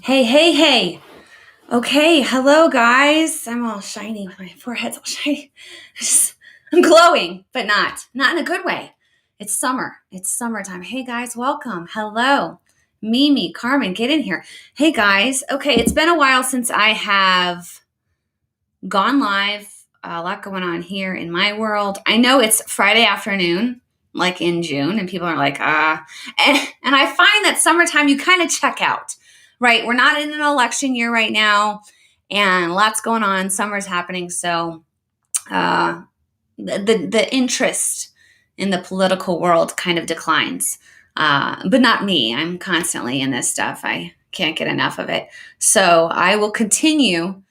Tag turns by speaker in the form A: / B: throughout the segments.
A: Hey, hey, hey. Okay, hello guys. I'm all shiny. My forehead's all shiny. I'm glowing, but not in a good way. It's summer. It's summertime. Hey guys, welcome. Hello. Mimi, Carmen, get in here. Hey guys. Okay, it's been a while since I have gone live. A lot going on here in my world. I know it's Friday afternoon, like in June, and people are like, and I find that summertime you kind of check out, right? We're not in an election year right now, and lots going on. Summer's happening, so the interest in the political world kind of declines. But not me. I'm constantly in this stuff. I can't get enough of it. So I will continue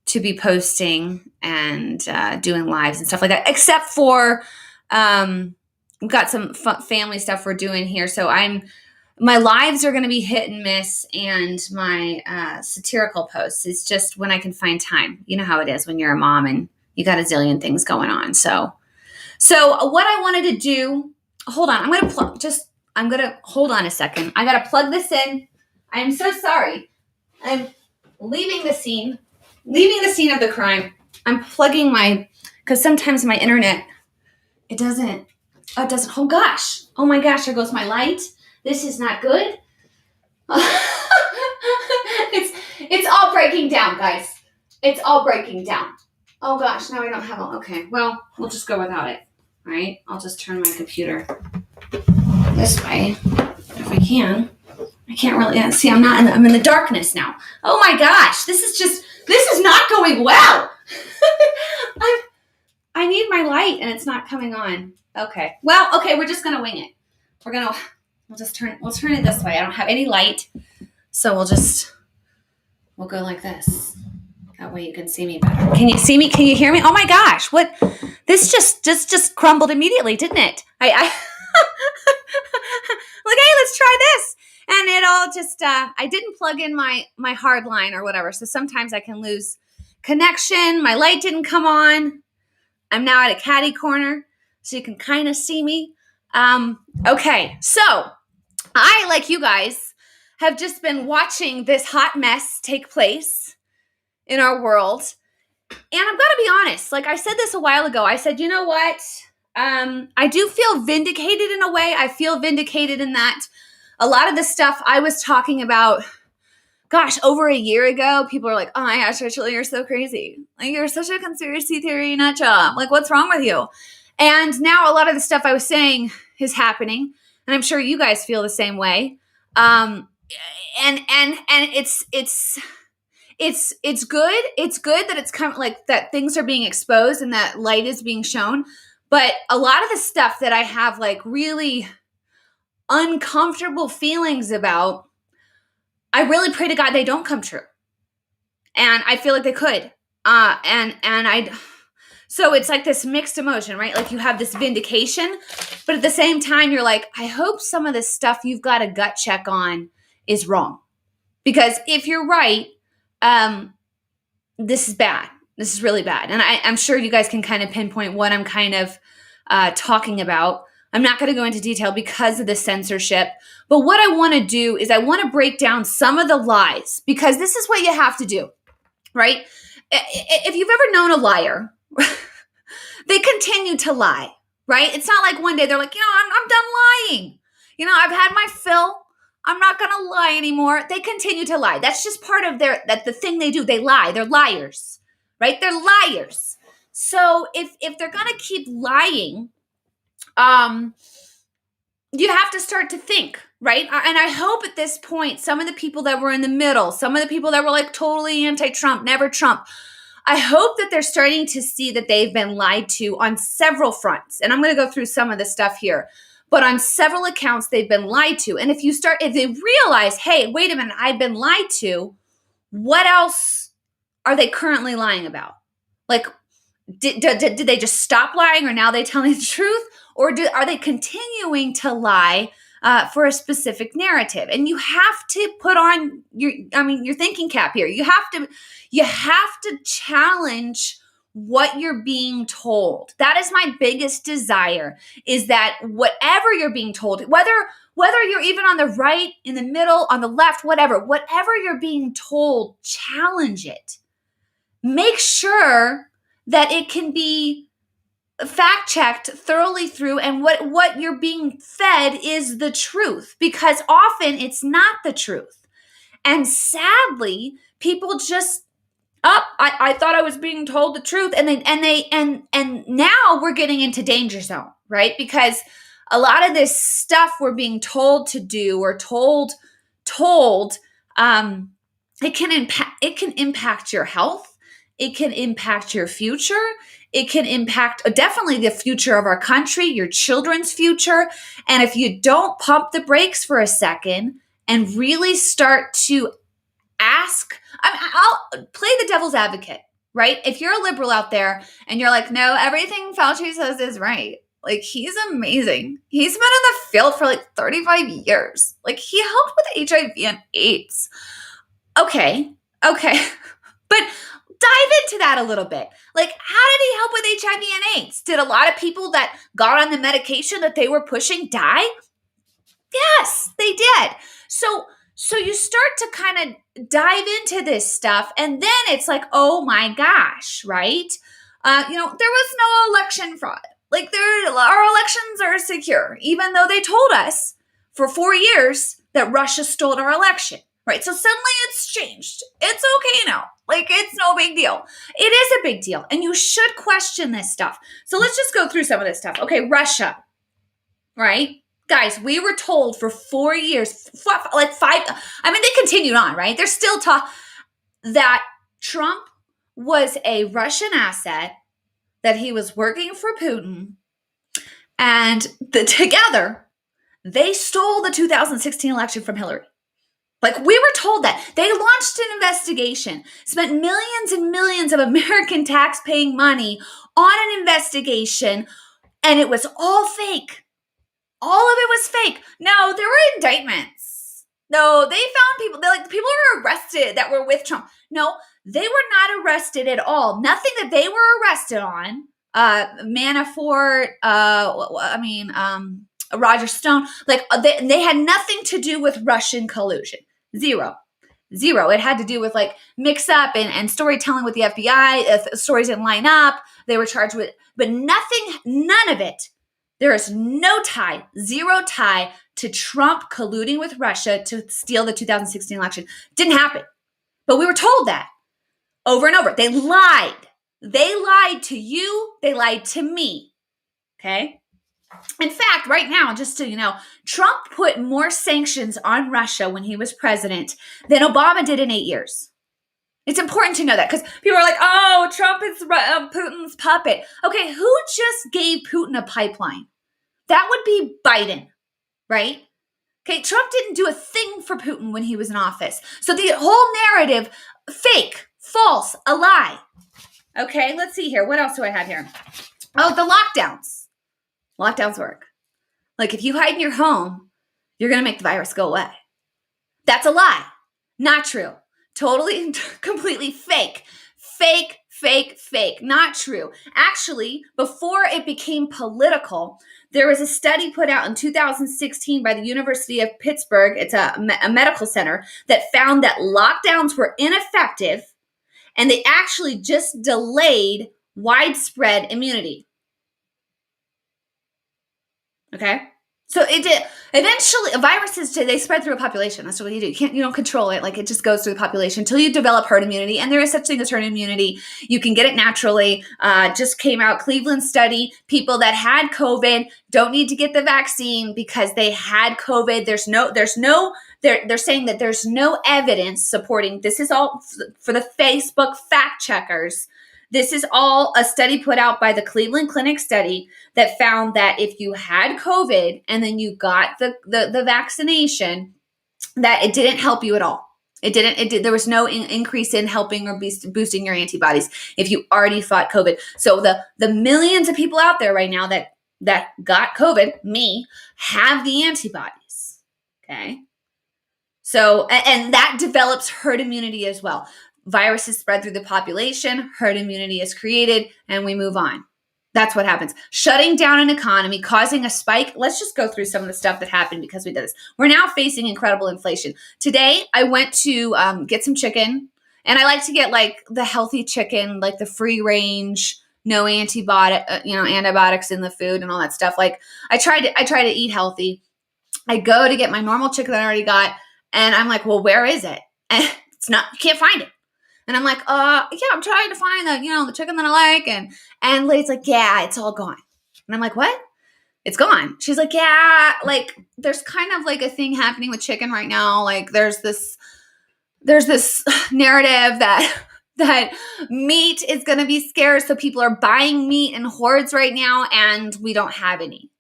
A: to be posting and doing lives and stuff like that, except for we've got some family stuff we're doing here. So my lives are going to be hit and miss, and my satirical posts, it's just when I can find time. You know how it is when you're a mom and you got a zillion things going on. So what I wanted to do, hold on, I'm going to hold on a second. I got to plug this in. I'm so sorry. I'm leaving the scene of the crime. I'm plugging because sometimes my internet, it doesn't, oh my gosh, there goes my light. This is not good. It's all breaking down, guys. It's all breaking down. Oh gosh, now I don't have one. Okay, well, we'll just go without it. All right, I'll just turn my computer this way if I can. I can't really see. I'm in the darkness now. Oh my gosh, this is not going well. I need my light and it's not coming on. Okay. Well, okay, we're just gonna wing it. We'll turn it this way. I don't have any light. So we'll go like this. That way you can see me better. Can you see me? Can you hear me? Oh my gosh, what? This just crumbled immediately, didn't it? I like, hey, let's try this. And it all just, I didn't plug in my hard line or whatever. So sometimes I can lose connection. My light didn't come on. I'm now at a catty corner, so you can kind of see me. Okay, so I, like you guys, have just been watching this hot mess take place in our world. And I'm going to be honest, like I said this a while ago, I said, you know what? I do feel vindicated in a way. I feel vindicated in that a lot of the stuff I was talking about, gosh, over a year ago, people are like, oh my gosh, Rachel, you're so crazy. Like, you're such a conspiracy theory nut job. Like, what's wrong with you? And now a lot of the stuff I was saying is happening. And I'm sure you guys feel the same way. And it's good. It's good that it's kind of like that things are being exposed and that light is being shown. But a lot of the stuff that I have like really uncomfortable feelings about, I really pray to God they don't come true. And I feel like they could. So it's like this mixed emotion, right? Like you have this vindication, but at the same time, you're like, I hope some of this stuff you've got a gut check on is wrong. Because if you're right, this is bad. This is really bad. And I'm sure you guys can kind of pinpoint what I'm kind of talking about. I'm not going to go into detail because of the censorship. But what I want to do is I want to break down some of the lies, because this is what you have to do, right? If you've ever known a liar, they continue to lie, right? It's not like one day they're like, I'm done lying. I've had my fill. I'm not going to lie anymore. They continue to lie. That's just part of the thing they do. They lie. They're liars, right? They're liars. So if they're going to keep lying, you have to start to think, right? And I hope at this point, some of the people that were in the middle, some of the people that were like totally anti-Trump, never Trump, I hope that they're starting to see that they've been lied to on several fronts. And I'm going to go through some of the stuff here. But on several accounts, they've been lied to. And if they realize, hey, wait a minute, I've been lied to, what else are they currently lying about? Like, did they just stop lying, or now they telling the truth? Or are they continuing to lie for a specific narrative? And you have to put on your thinking cap here. You have to challenge what you're being told. That is my biggest desire, is that whatever you're being told, whether you're even on the right, in the middle, on the left, whatever you're being told, challenge it. Make sure that it can be fact checked thoroughly through, and what you're being fed is the truth, because often it's not the truth. And sadly, people just I thought I was being told the truth, and now we're getting into danger zone, right? Because a lot of this stuff we're being told to do, or told it can impact your health, it can impact your future, it can impact definitely the future of our country, your children's future. And if you don't pump the brakes for a second and really start to ask, I'll play the devil's advocate, right? If you're a liberal out there and you're like, no, everything Fauci says is right. Like, he's amazing. He's been in the field for like 35 years. Like, he helped with HIV and AIDS. Okay. But dive into that a little bit. Like, how did he help with HIV and AIDS? Did a lot of people that got on the medication that they were pushing die? Yes, they did. So you start to kind of dive into this stuff, and then it's like, oh my gosh, right? There was no election fraud. Like, our elections are secure, even though they told us for 4 years that Russia stole our election, right? So suddenly it's changed. It's okay now. Like, it's no big deal. It is a big deal, and you should question this stuff. So let's just go through some of this stuff. Okay, Russia, right? Guys, we were told for 4 years, like five, they continued on, right? They're still that Trump was a Russian asset, that he was working for Putin, and together they stole the 2016 election from Hillary. Like, we were told that. They launched an investigation, spent millions and millions of American tax-paying money on an investigation, and it was all fake. All of it was fake. No, there were indictments. No, they found people. People were arrested that were with Trump. No, they were not arrested at all. Nothing that they were arrested on. Manafort. Roger Stone. They had nothing to do with Russian collusion. Zero. It had to do with mix up and storytelling with the FBI. If stories didn't line up, they were charged with. But none of it. There is no tie, zero tie to Trump colluding with Russia to steal the 2016 election. Didn't happen. But we were told that over and over. They lied. They lied to you. They lied to me. Okay? In fact, right now, just so you know, Trump put more sanctions on Russia when he was president than Obama did in 8 years. It's important to know that, because people are like, oh, Trump is Putin's puppet. Okay, who just gave Putin a pipeline? That would be Biden, right? Okay, Trump didn't do a thing for Putin when he was in office. So the whole narrative, fake, false, a lie. Okay, let's see here. What else do I have here? Oh, the lockdowns. Lockdowns work. Like, if you hide in your home, you're going to make the virus go away. That's a lie. Not true. Totally, completely fake. Fake. Not true. Actually, before it became political, there was a study put out in 2016 by the University of Pittsburgh. It's a medical center that found that lockdowns were ineffective, and they actually just delayed widespread immunity. Okay? So it did. Eventually, viruses, they spread through a population. That's what you do. You don't control it. Like, it just goes through the population until you develop herd immunity. And there is such thing as herd immunity. You can get it naturally. Just came out, Cleveland study. People that had COVID don't need to get the vaccine because they had COVID. They're saying that there's no evidence supporting. This is all for the Facebook fact checkers. This is all a study put out by the Cleveland Clinic study that found that if you had COVID and then you got the vaccination, that it didn't help you at all. There was no increase in helping or boosting your antibodies if you already fought COVID. So the millions of people out there right now that got COVID, me, have the antibodies. Okay. So, and that develops herd immunity as well. Viruses spread through the population, herd immunity is created, and we move on. That's what happens. Shutting down an economy, causing a spike. Let's just go through some of the stuff that happened because we did this. We're now facing incredible inflation. Today, I went to get some chicken, and I like to get like the healthy chicken, like the free range, no antibiotics in the food and all that stuff. Like I try to eat healthy. I go to get my normal chicken that I already got, and I'm like, well, where is it? And you can't find it. And I'm like, yeah, I'm trying to find the chicken that I like. And lady's like, yeah, it's all gone. And I'm like, what? It's gone. She's like, yeah, like there's kind of like a thing happening with chicken right now. Like there's this narrative that meat is going to be scarce. So people are buying meat in hordes right now, and we don't have any.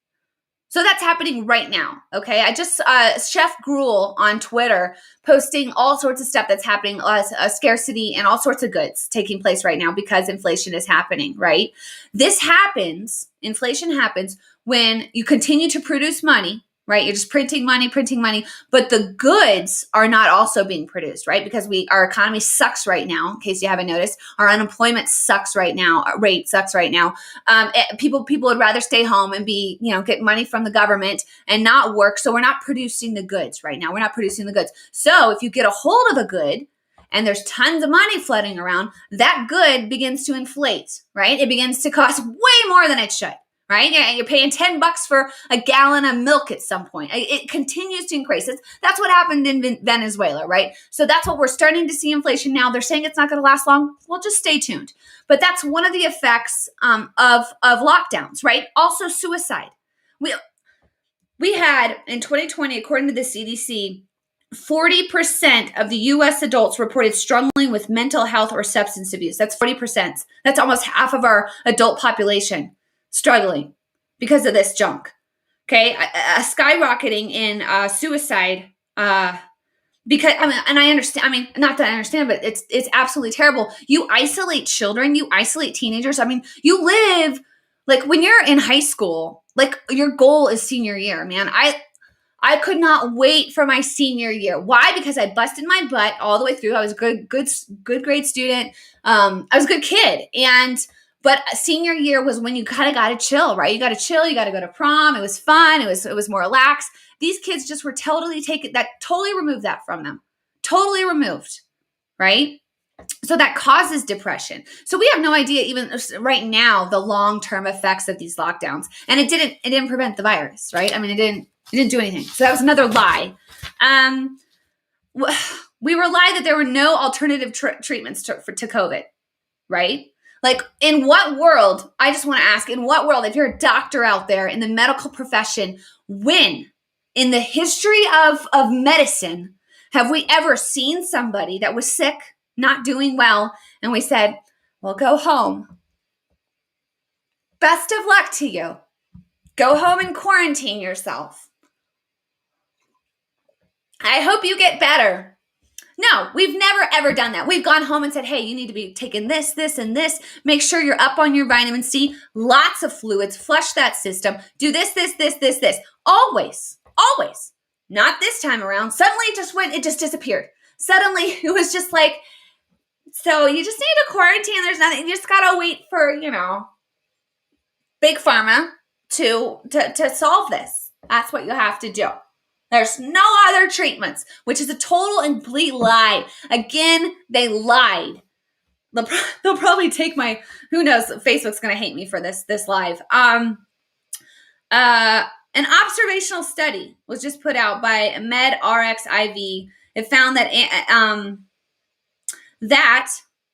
A: So that's happening right now, okay? I just, Chef Gruel on Twitter posting all sorts of stuff that's happening, a scarcity and all sorts of goods taking place right now because inflation is happening, right? Inflation happens when you continue to produce money, right? You're just printing money, but the goods are not also being produced, right? Because our economy sucks right now, in case you haven't noticed. Our unemployment sucks right now. Our rate sucks right now. People would rather stay home and get money from the government and not work. So we're not producing the goods right now. We're not producing the goods. So if you get a hold of a good and there's tons of money flooding around, that good begins to inflate, right? It begins to cost way more than it should. Right? You're paying $10 for a gallon of milk at some point. It continues to increase. That's what happened in Venezuela, right? So that's what we're starting to see inflation now. They're saying it's not going to last long. Well, just stay tuned. But that's one of the effects of lockdowns, right? Also suicide. We had in 2020, according to the CDC, 40% of the U.S. adults reported struggling with mental health or substance abuse. That's 40%. That's almost half of our adult population struggling because of this junk. Okay, a skyrocketing in suicide because I understand. Not that I understand, but it's absolutely terrible. You isolate children, you isolate teenagers. You live like when you're in high school. Like your goal is senior year, man. I could not wait for my senior year. Why? Because I busted my butt all the way through. I was a good grade student. I was a good kid, but senior year was when you kind of got to chill, right? You got to chill. You got to go to prom. It was fun. It was more relaxed. These kids just were totally removed that from them. Totally removed, right? So that causes depression. So we have no idea even right now the long-term effects of these lockdowns. And it didn't prevent the virus, right? It didn't do anything. So that was another lie. We were lied that there were no alternative treatments to COVID, right? Like in what world, I just want to ask, in what world, if you're a doctor out there in the medical profession, when in the history of medicine, have we ever seen somebody that was sick, not doing well, and we said, well, go home. Best of luck to you. Go home and quarantine yourself. I hope you get better. No, we've never, ever done that. We've gone home and said, hey, you need to be taking this, and this. Make sure you're up on your vitamin C. Lots of fluids. Flush that system. Do this. Always. Not this time around. Suddenly it just disappeared. Suddenly it was just like, so you just need to quarantine. There's nothing. You just got to wait for, big pharma to solve this. That's what you have to do. There's no other treatments, which is a total and complete lie. Again, they lied. They'll probably take who knows, Facebook's going to hate me for this live. An observational study was just put out by MedRxiv. It found that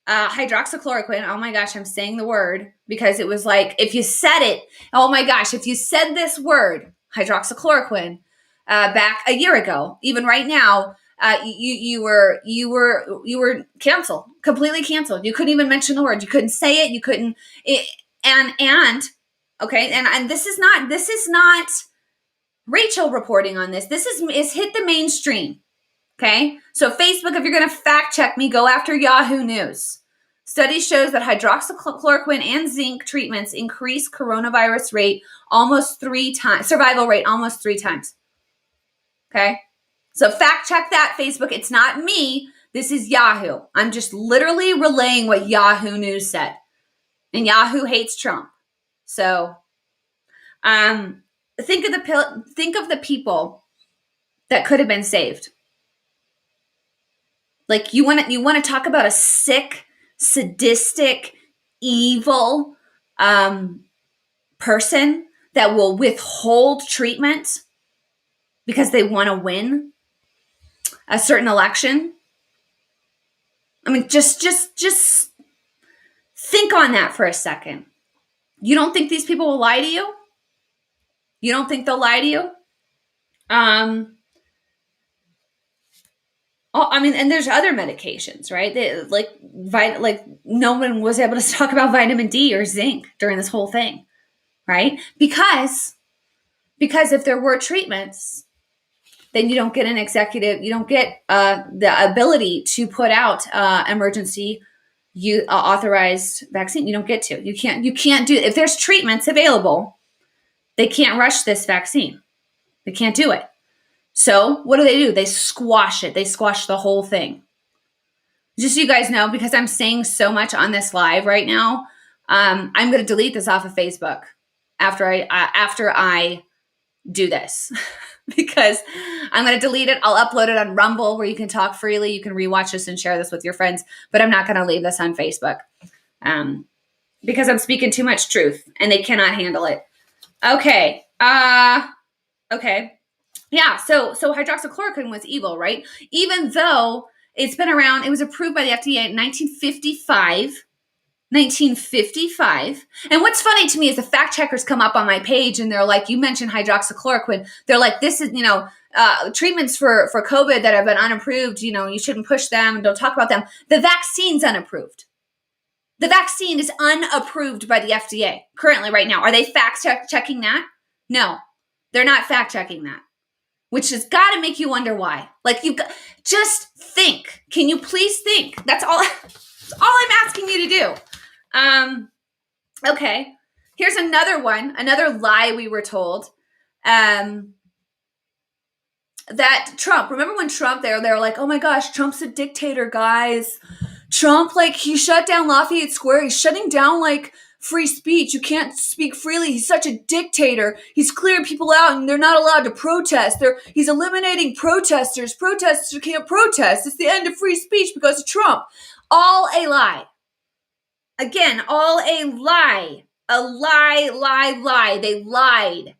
A: hydroxychloroquine, oh my gosh, I'm saying the word because it was like, if you said it, oh my gosh, if you said this word, hydroxychloroquine, back a year ago, even right now, you were canceled, completely canceled. You couldn't even mention the word. You couldn't say it. You couldn't. Okay. And this is not Rachel reporting on this. This is hit the mainstream. Okay. So Facebook, if you're going to fact check me, go after Yahoo News. Study shows that hydroxychloroquine and zinc treatments increase coronavirus rate almost 3 times, survival rate almost 3 times. Okay. So fact check that, Facebook. It's not me. This is Yahoo. I'm just literally relaying what Yahoo News said. And Yahoo hates Trump. So think of the people that could have been saved. Like you want to talk about a sick, sadistic, evil person that will withhold treatment because they want to win a certain election. I mean, just think on that for a second. You don't think these people will lie to you? You don't think they'll lie to you? And there's other medications, right? Like no one was able to talk about vitamin D or zinc during this whole thing, right? Because if there were treatments, then you don't get you don't get the ability to put out emergency authorized vaccine. You don't get to. You can't do, if there's treatments available, they can't rush this vaccine. They can't do it. So what do? They squash it. They squash the whole thing. Just so you guys know, because I'm saying so much on this live right now, I'm going to delete this off of Facebook after I do this. Because I'm going to delete it. I'll upload it on Rumble where you can talk freely. You can rewatch this and share this with your friends. But I'm not going to leave this on Facebook because I'm speaking too much truth and they cannot handle it. Okay. Okay. Yeah. So hydroxychloroquine was evil, right? Even though it's been around, it was approved by the FDA in 1955. And what's funny to me is the fact checkers come up on my page and they're like, you mentioned hydroxychloroquine. They're like, this is, treatments for COVID that have been unapproved. You shouldn't push them and don't talk about them. The vaccine's unapproved. The vaccine is unapproved by the FDA currently right now. Are they fact checking that? No, they're not fact checking that. Which has got to make you wonder why. Like, just think. Can you please think? That's all I'm asking you to do. Okay. Here's another one. Another lie we were told. That Trump, remember when Trump, they were like, oh my gosh, Trump's a dictator, guys. Trump, he shut down Lafayette Square. He's shutting down, free speech. You can't speak freely. He's such a dictator. He's clearing people out and they're not allowed to protest. He's eliminating protesters. Protesters can't protest. It's the end of free speech because of Trump. All a lie. Again, all a lie. A lie. They lied.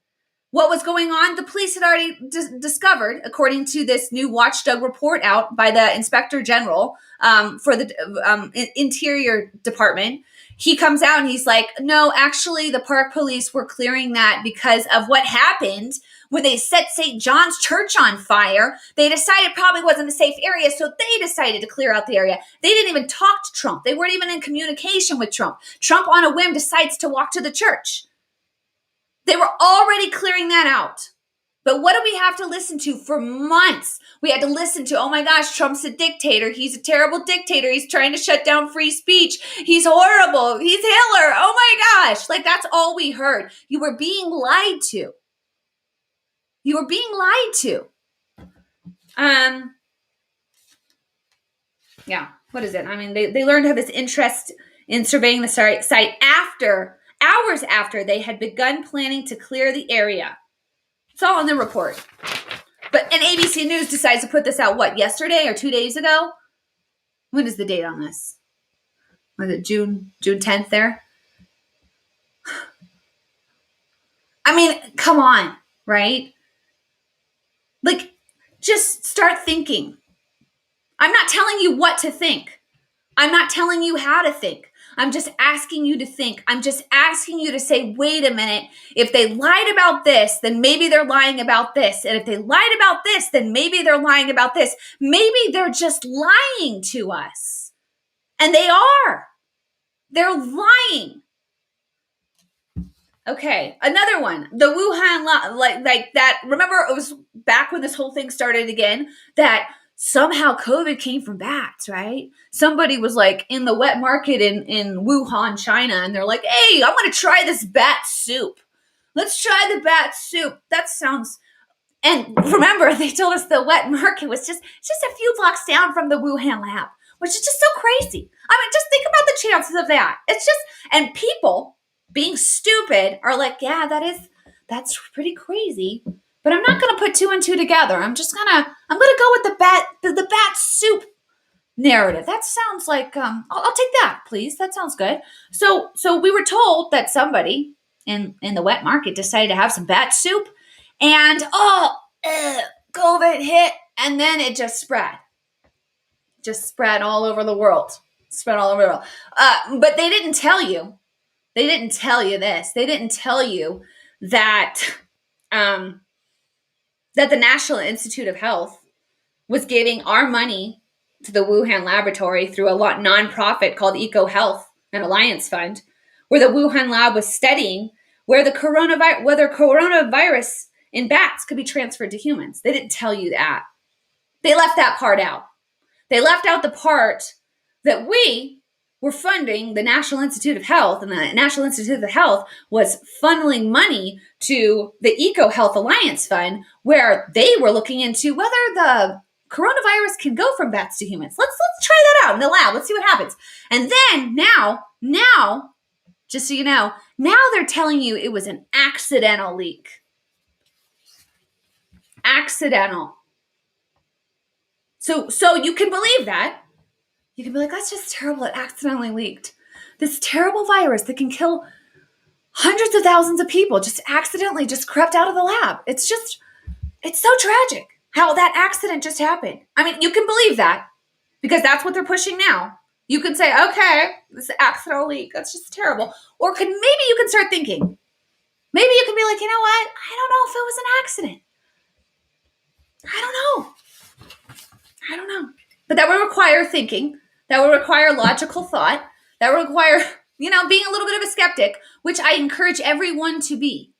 A: What was going on? The police had already discovered, according to this new watchdog report out by the Inspector General for the Interior Department. He comes out and he's like, no, actually, the park police were clearing that because of what happened when they set St. John's Church on fire. They decided it probably wasn't a safe area, so they decided to clear out the area. They didn't even talk to Trump. They weren't even in communication with Trump. Trump, on a whim, decides to walk to the church. They were already clearing that out. But what do we have to listen to for months? We had to listen to, oh my gosh, Trump's a dictator. He's a terrible dictator. He's trying to shut down free speech. He's horrible. He's Hitler. Oh my gosh. That's all we heard. You were being lied to. Yeah, what is it? I mean, they learned to have this interest in surveying the site hours after they had begun planning to clear the area. It's all in the report. But ABC News decides to put this out, yesterday or 2 days ago? When is the date on this? Was it June 10th there? I mean, come on, right? Just start thinking. I'm not telling you what to think. I'm not telling you how to think. I'm just asking you to think. I'm just asking you to say, wait a minute. If they lied about this, then maybe they're lying about this. And if they lied about this, then maybe they're lying about this. Maybe they're just lying to us. And they are. They're lying. Okay, another one. The Wuhan, like that. Remember, it was back when this whole thing started again, that somehow COVID came from bats, right? Somebody was in the wet market in Wuhan, China, and they're like, hey, I'm going to try this bat soup. Let's try the bat soup. That sounds... And remember, they told us the wet market was just a few blocks down from the Wuhan lab, which is just so crazy. I mean, just think about the chances of that. It's just, and people being stupid are like, yeah, that's pretty crazy. But I'm not going to put two and two together. I'm going to go with the bat soup narrative. That sounds like, I'll take that, please. That sounds good. So we were told that somebody in the wet market decided to have some bat soup, and COVID hit, and then it just spread all over the world. But they didn't tell you. They didn't tell you this. They didn't tell you that that the National Institute of Health was giving our money to the Wuhan laboratory through a nonprofit called EcoHealth, an alliance fund, where the Wuhan lab was studying whether coronavirus in bats could be transferred to humans. They didn't tell you that. They left that part out. They left out the part that we were funding the National Institute of Health, and the National Institute of Health was funneling money to the EcoHealth Alliance Fund, where they were looking into whether the coronavirus can go from bats to humans. Let's try that out in the lab. Let's see what happens. And then now, just so you know, now they're telling you it was an accidental leak. Accidental. So you can believe that. You can be like, that's just terrible. It accidentally leaked. This terrible virus that can kill hundreds of thousands of people just accidentally just crept out of the lab. It's so tragic how that accident just happened. I mean, you can believe that because that's what they're pushing now. You can say, okay, this accidental leak, that's just terrible. Or maybe you can start thinking, maybe you can be like, you know what? I don't know if it was an accident. I don't know. But that would require thinking. That would require logical thought. That would require, being a little bit of a skeptic, which I encourage everyone to be.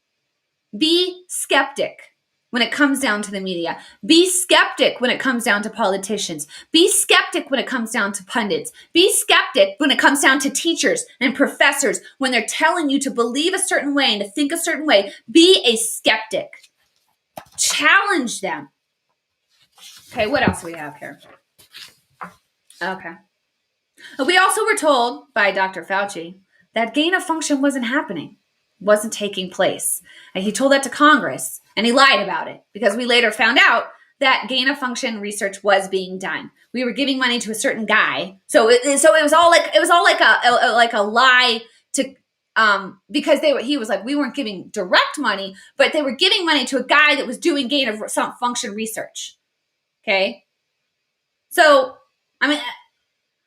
A: Be skeptic when it comes down to the media. Be skeptic when it comes down to politicians. Be skeptic when it comes down to pundits. Be skeptic when it comes down to teachers and professors when they're telling you to believe a certain way and to think a certain way. Be a skeptic. Challenge them. Okay, what else do we have here? Okay. We also were told by Dr. Fauci that gain of function wasn't happening, wasn't taking place. And he told that to Congress, and he lied about it because we later found out that gain of function research was being done. We were giving money to a certain guy, so it was all like a lie to because he was like, we weren't giving direct money, but they were giving money to a guy that was doing gain of some function research. Okay, so I mean,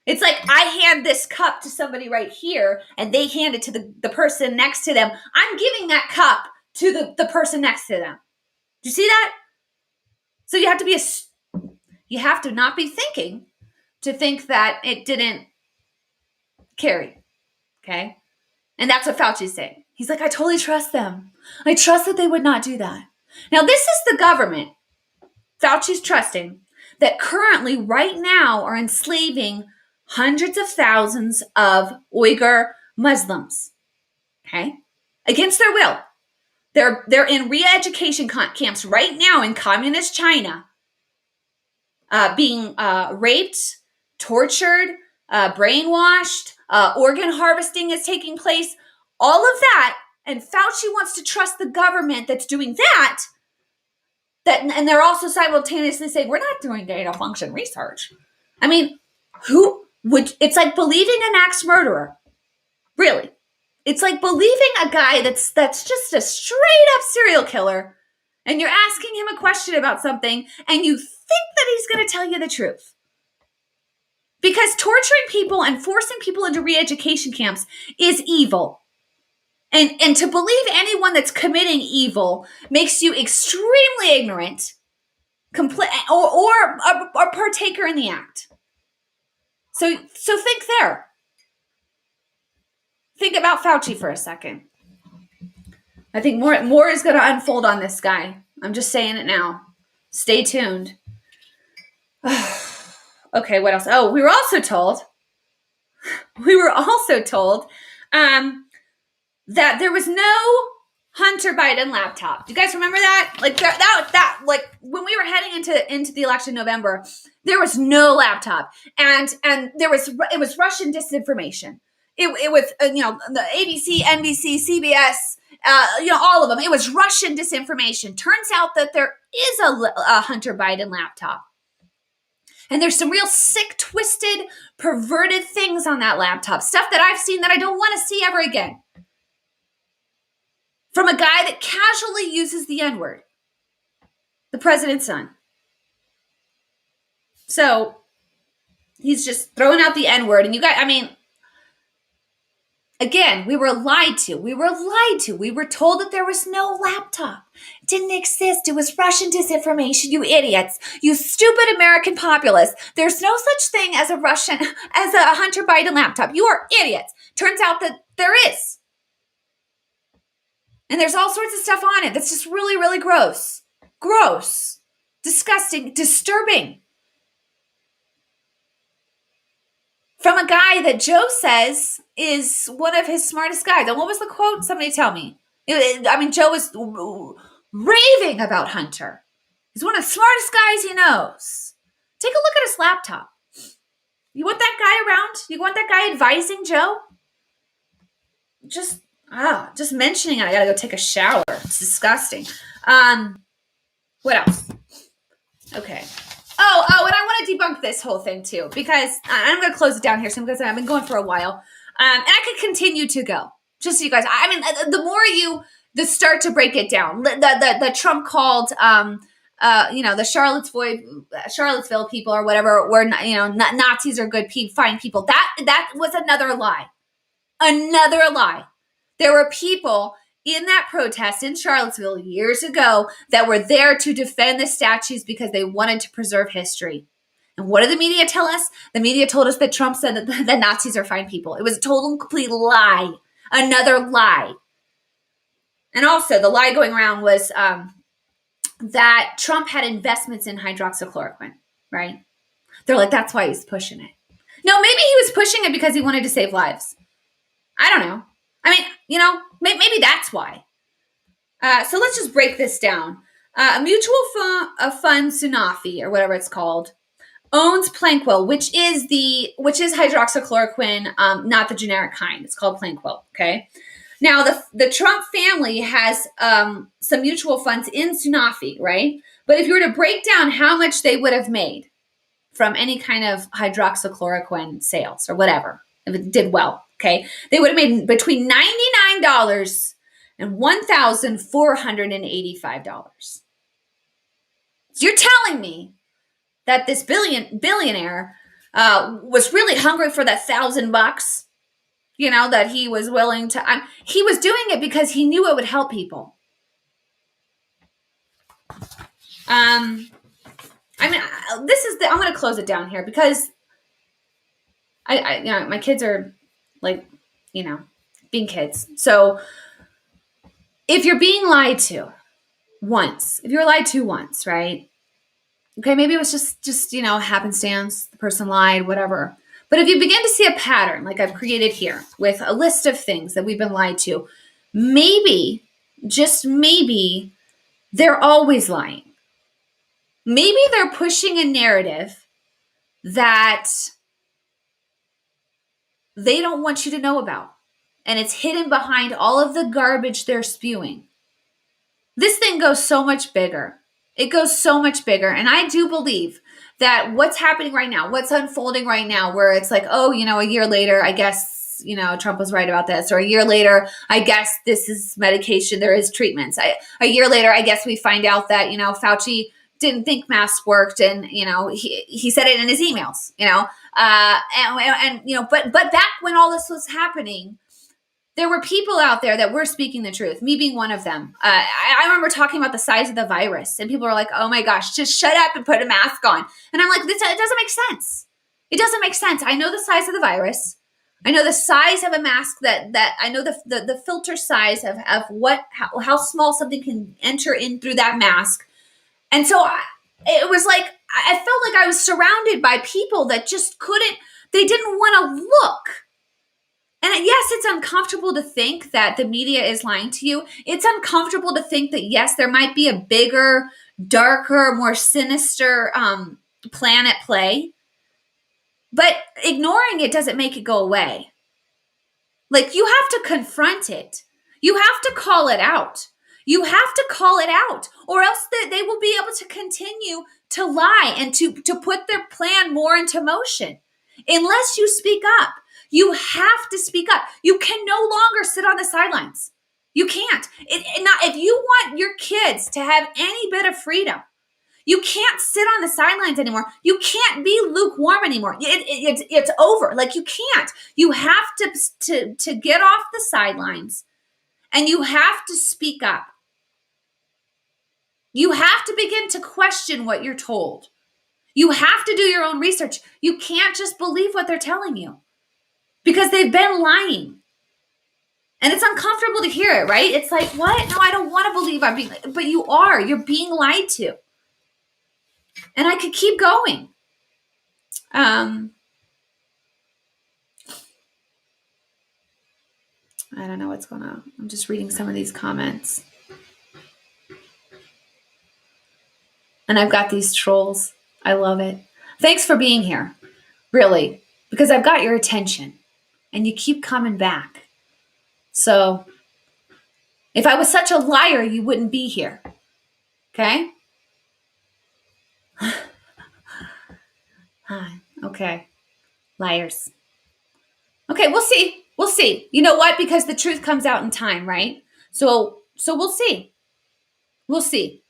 A: it's like I hand this cup to somebody right here and they hand it to the person next to them. I'm giving that cup to the person next to them. Do you see that? So you have to not be thinking to think that it didn't carry. Okay? And that's what Fauci's saying. He's like, I totally trust them. I trust that they would not do that. Now, this is the government, Fauci's trusting, that currently right now are enslaving hundreds of thousands of Uyghur Muslims, okay, against their will. They're in re-education camps right now in communist China, being raped, tortured, brainwashed, organ harvesting is taking place, all of that, and Fauci wants to trust the government that's doing that, and they're also simultaneously saying, we're not doing gain of function research. I mean, it's like believing an axe murderer. Really. It's like believing a guy that's just a straight up serial killer, and you're asking him a question about something, and you think that he's going to tell you the truth. Because torturing people and forcing people into re-education camps is evil. And to believe anyone that's committing evil makes you extremely ignorant, or a partaker in the act. So think there. Think about Fauci for a second. I think more is going to unfold on this guy. I'm just saying it now. Stay tuned. Okay, what else? Oh, we were also told that there was no Hunter Biden laptop. Do you guys remember that? Like that like when we were heading into the election in November, there was no laptop, and it was Russian disinformation. It was the ABC, NBC, CBS, all of them. It was Russian disinformation. Turns out that there is a Hunter Biden laptop, and there's some real sick, twisted, perverted things on that laptop. Stuff that I've seen that I don't want to see ever again. From a guy that casually uses the N-word, the president's son. So he's just throwing out the N-word. And you guys, again, we were lied to. We were told that there was no laptop. It didn't exist. It was Russian disinformation, you idiots. You stupid American populace. There's no such thing as a Hunter Biden laptop. You are idiots. Turns out that there is. And there's all sorts of stuff on it that's just really, really gross. Gross. Disgusting. Disturbing. From a guy that Joe says is one of his smartest guys. And what was the quote? Somebody tell me. Joe was raving about Hunter. He's one of the smartest guys he knows. Take a look at his laptop. You want that guy around? You want that guy advising Joe? Just mentioning it, I gotta go take a shower. It's disgusting. What else? Okay. Oh, and I want to debunk this whole thing too, because I'm going to close it down here soon because I've been going for a while. And I could continue to go. Just so you guys, the more you start to break it down, the Trump called, the Charlottesville people or whatever, were, Nazis are good people, fine people. That was another lie. Another lie. There were people in that protest in Charlottesville years ago that were there to defend the statues because they wanted to preserve history. And what did the media tell us? The media told us that Trump said that Nazis are fine people. It was a total and complete lie. Another lie. And also the lie going around was that Trump had investments in hydroxychloroquine, right? They're like, that's why he's pushing it. No, maybe he was pushing it because he wanted to save lives. I don't know. Maybe that's why. So let's just break this down. A mutual fund, Sanofi, or whatever it's called, owns Plaquenil, which is hydroxychloroquine, not the generic kind. It's called Plaquenil. Okay. Now the Trump family has some mutual funds in Sanofi, right? But if you were to break down how much they would have made from any kind of hydroxychloroquine sales or whatever, if it did well, okay, they would have made between $99 and $1,485. So you're telling me that this billionaire was really hungry for that $1,000, that he was willing to. He was doing it because he knew it would help people. I'm going to close it down here because my kids are being kids. So if you're being lied to once, right? Okay, maybe it was just happenstance, the person lied, whatever. But if you begin to see a pattern, like I've created here with a list of things that we've been lied to, maybe, just maybe, they're always lying. Maybe they're pushing a narrative that they don't want you to know about. And it's hidden behind all of the garbage they're spewing. This thing goes so much bigger. It goes so much bigger. And I do believe that what's happening right now, what's unfolding right now, where it's like, a year later, I guess, Trump was right about this. Or a year later, I guess this is medication. There is treatments. A year later, I guess we find out that, Fauci didn't think masks worked. And, he said it in his emails, but back when all this was happening, there were people out there that were speaking the truth, me being one of them. I remember talking about the size of the virus, and people were like, oh my gosh, just shut up and put a mask on. And I'm like, it doesn't make sense. It doesn't make sense. I know the size of the virus. I know the size of a mask that I know the filter size of how small something can enter in through that mask. And so it was like, I felt like I was surrounded by people that just they didn't want to look. And yes, it's uncomfortable to think that the media is lying to you. It's uncomfortable to think that, yes, there might be a bigger, darker, more sinister plan at play. But ignoring it doesn't make it go away. Like, you have to confront it. You have to call it out. You have to call it out, or else they will be able to continue to lie and to put their plan more into motion. Unless you speak up, you have to speak up. You can no longer sit on the sidelines. You can't. If you want your kids to have any bit of freedom, you can't sit on the sidelines anymore. You can't be lukewarm anymore. It's over. Like, you can't. You have to get off the sidelines, and you have to speak up. You have to begin to question what you're told. You have to do your own research. You can't just believe what they're telling you, because they've been lying. And it's uncomfortable to hear it, right? It's like, what? No, I don't want to believe I'm being, but you are. You're being lied to. And I could keep going. I don't know what's going on. I'm just reading some of these comments. And I've got these trolls. I love it. Thanks for being here. Really. Because I've got your attention. And you keep coming back. So, if I was such a liar, you wouldn't be here. Okay? Okay. Liars. Okay, we'll see. We'll see. You know what? Because the truth comes out in time, right? So we'll see. We'll see.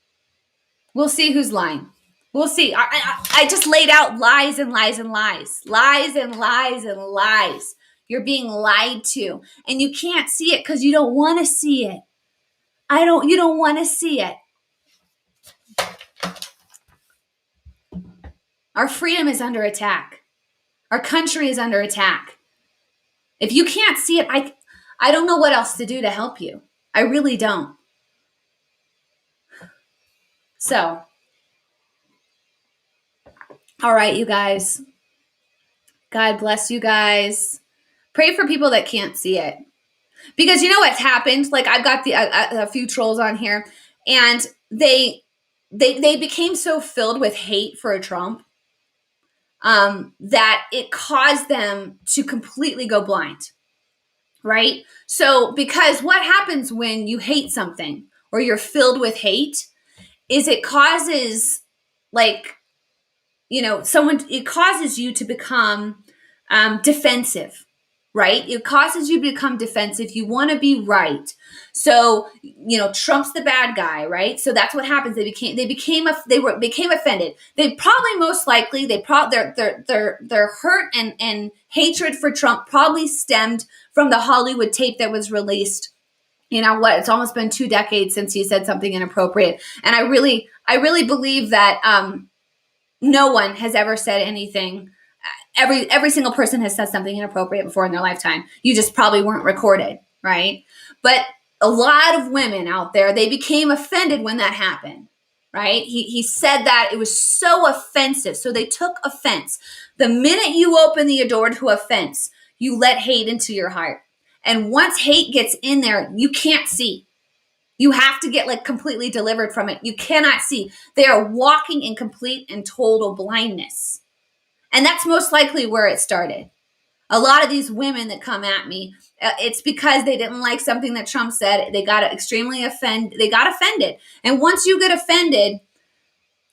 A: We'll see who's lying. We'll see. I just laid out lies and lies and lies. Lies and lies and lies. You're being lied to. And you can't see it because you don't want to see it. You don't want to see it. Our freedom is under attack. Our country is under attack. If you can't see it, I don't know what else to do to help you. I really don't. So, all right, you guys. God bless you guys. Pray for people that can't see it. Because you know what's happened? Like, I've got a few trolls on here, and they became so filled with hate for Trump that it caused them to completely go blind, right? So, because what happens when you hate something or you're filled with hate is it causes, like, it causes you to become defensive, right? It causes you to become defensive. You want to be right. So, Trump's the bad guy, right? So that's what happens. They became offended. They probably, most likely, their hurt and hatred for Trump probably stemmed from the Hollywood tape that was released. You know what? It's almost been 2 decades since he said something inappropriate. And I really believe that no one has ever said anything. Every single person has said something inappropriate before in their lifetime. You just probably weren't recorded, right? But a lot of women out there, they became offended when that happened, right? He said that it was so offensive. So they took offense. The minute you open the door to offense, you let hate into your heart. And once hate gets in there, you can't see. You have to get completely delivered from it. You cannot see. They are walking in complete and total blindness. And that's most likely where it started. A lot of these women that come at me, it's because they didn't like something that Trump said. They got extremely offended. They got offended. And once you get offended,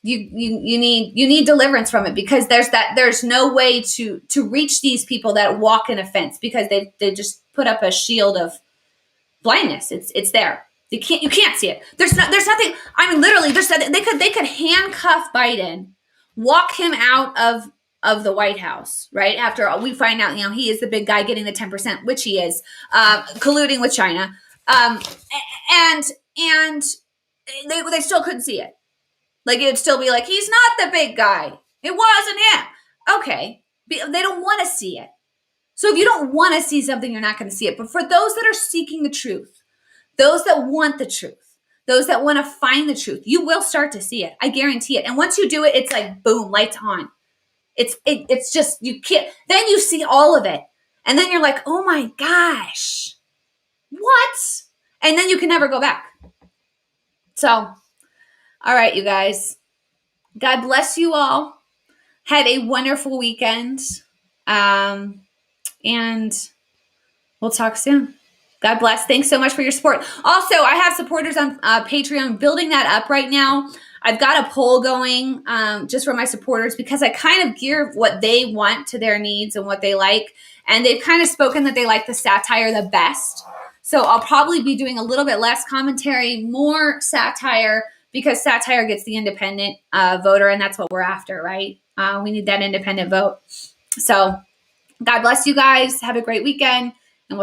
A: you need deliverance from it, because there's no way to reach these people that walk in offense, because they just put up a shield of blindness. It's there. You can't see it. There's nothing. I mean, literally, they could handcuff Biden, walk him out of the White House, right? After we find out, he is the big guy getting the 10%, which he is, colluding with China, and they still couldn't see it. It'd still be like, he's not the big guy. It wasn't him. Okay, they don't want to see it. So if you don't want to see something, you're not going to see it. But for those that are seeking the truth, those that want the truth, those that want to find the truth, you will start to see it. I guarantee it. And once you do it, it's like, boom, lights on. It's just, you can't, then you see all of it. And then you're like, oh my gosh, what? And then you can never go back. So, all right, you guys. God bless you all. Have a wonderful weekend. And we'll talk soon. God bless. Thanks so much for your support. Also, I have supporters on Patreon, building that up right now. I've got a poll going just for my supporters because I kind of gear what they want to their needs and what they like. And they've kind of spoken that they like the satire the best. So I'll probably be doing a little bit less commentary, more satire, because satire gets the independent voter, and that's what we're after, right? We need that independent vote. So God bless you guys. Have a great weekend.